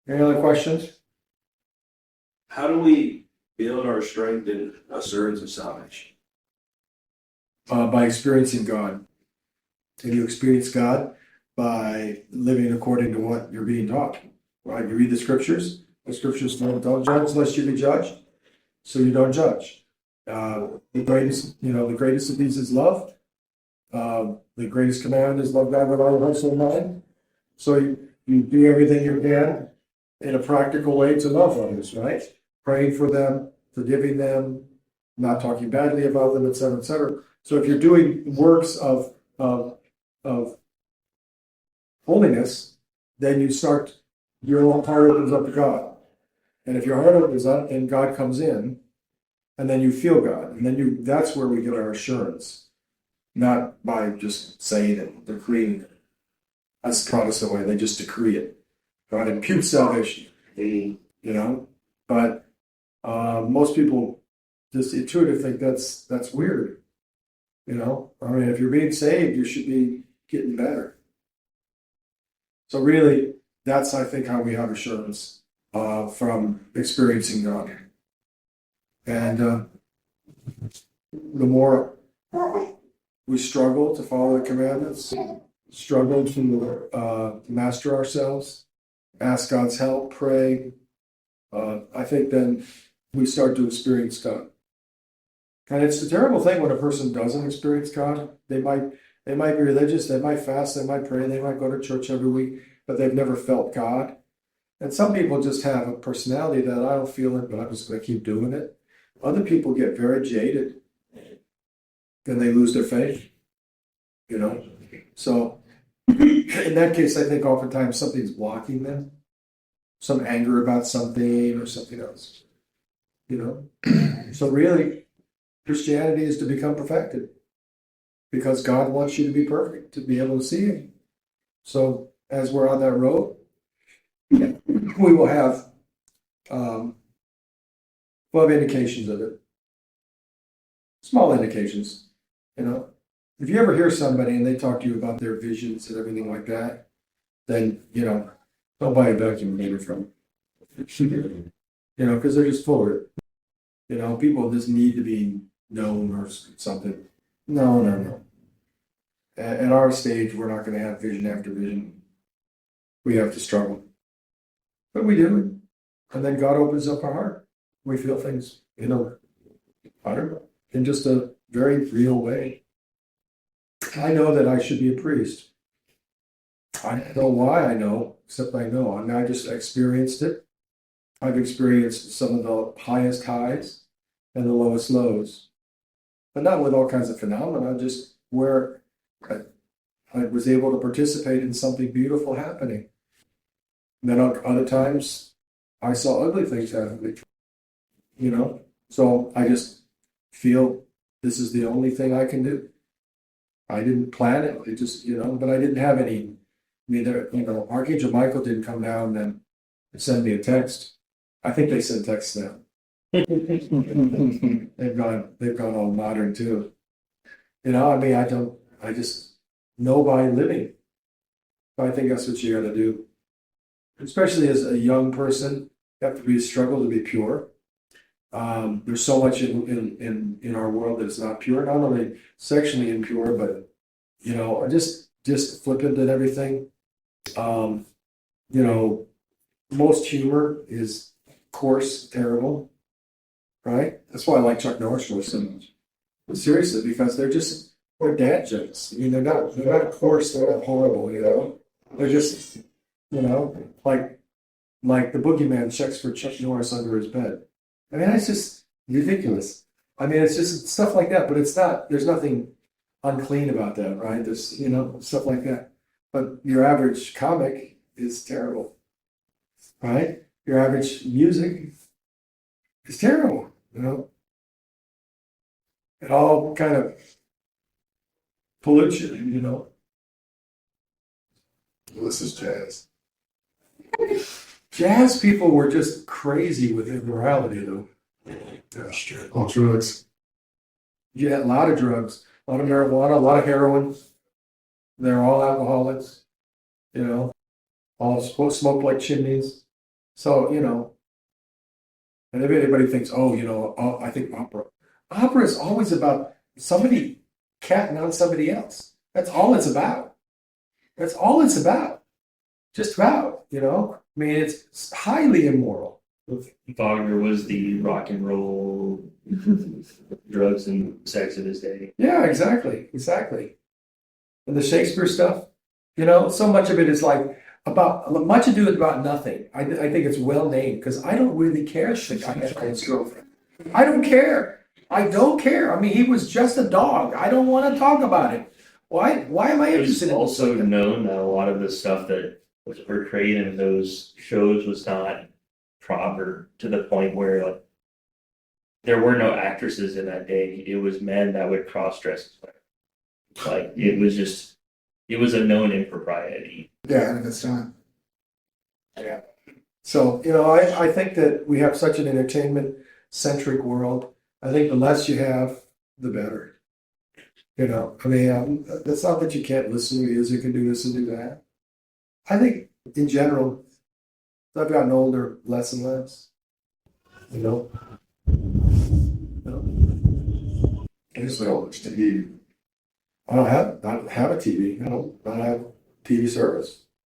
Any other questions? How do we build our strength in assurance of salvation? By experiencing God. And you experience God by living according to what you're being taught. Right? You read the scriptures. The scriptures don't judge lest you be judged. So you don't judge. The greatest of these is love. The greatest command is love God with all your heart, soul, and mind. So you do everything you can in a practical way to love others, right? Praying for them, forgiving them, not talking badly about them, etc., etc. So if you're doing works of holiness, then your whole heart opens up to God. And if your heart opens up and God comes in, and then you feel God, and then that's where we get our assurance, not by just saying it, decreeing it. That's the Protestant way, they just decree it. God imputes salvation, but most people just intuitively think that's weird. If you're being saved, you should be getting better. So really, that's, I think, how we have assurance from experiencing God. And the more we struggle to follow the commandments, struggle to master ourselves, ask God's help, pray, I think then we start to experience God. And it's a terrible thing when a person doesn't experience God. They might be religious, they might fast, they might pray, they might go to church every week, but they've never felt God. And some people just have a personality that I don't feel it, but I'm just going to keep doing it. Other people get very jaded, and they lose their faith. So in that case, I think oftentimes something's blocking them, some anger about something or something else. So really, Christianity is to become perfected, because God wants you to be perfect, to be able to see Him. So as we're on that road, we will have indications of it. Small indications, If you ever hear somebody and they talk to you about their visions and everything like that, then, don't buy a vacuum cleaner from them. Because they're just full of it. People just need to be known or something. No. At our stage, we're not going to have vision after vision. We have to struggle. But we do. And then God opens up our heart. We feel things, I don't know, in just a very real way. I know that I should be a priest. I don't know why I know, except I know. I just experienced it. I've experienced some of the highest highs and the lowest lows. But not with all kinds of phenomena, just where I was able to participate in something beautiful happening. And then other times, I saw ugly things happening. So I just feel this is the only thing I can do. I didn't plan it. It just, but I didn't have any. Archangel Michael didn't come down and send me a text. I think they send texts now. They've gone all modern too. I just know by living. I think that's what you got to do. Especially as a young person, you have to be a struggle to be pure. There's so much in our world that's not pure, not only sexually impure, but just flippant and everything. Most humor is coarse, terrible, right? That's why I like Chuck Norris shows so much. But seriously, because they're dad jokes. They're not coarse, they're not horrible. They're just like the boogeyman checks for Chuck Norris under his bed. It's just ridiculous. It's just stuff like that, but it's not, there's nothing unclean about that, right? There's, stuff like that. But your average comic is terrible, right? Your average music is terrible, It all kind of pollutes you, This is jazz. Jazz people were just crazy with immorality, though. That's true. All drugs. Yeah, a lot of drugs, a lot of marijuana, a lot of heroin. They're all alcoholics, all smoke like chimneys. So, and if anybody thinks, I think opera is always about somebody catting on somebody else. That's all it's about. That's all it's about. Just about, I mean, it's highly immoral. Wagner was the rock and roll, drugs and sex of his day. Yeah, exactly. And the Shakespeare stuff, so much of it is like about much ado about nothing. I think it's well named because I don't really care if the guy has his girlfriend. I don't care. I mean, he was just a dog. I don't want to talk about it. Why am I It interested was in also this? known that a lot of the stuff that was portrayed in those shows was not proper to the point where like there were no actresses in that day. It was men that would cross dress as women. Like it was a known impropriety. Yeah, and if it's not. So, I think that we have such an entertainment centric world. I think the less you have, the better. I mean, that's not that you can't listen to music and do this and do that. I think in general, as I've gotten older, less and less. You know? I guess we don't watch TV. I don't have a TV. I don't have TV service.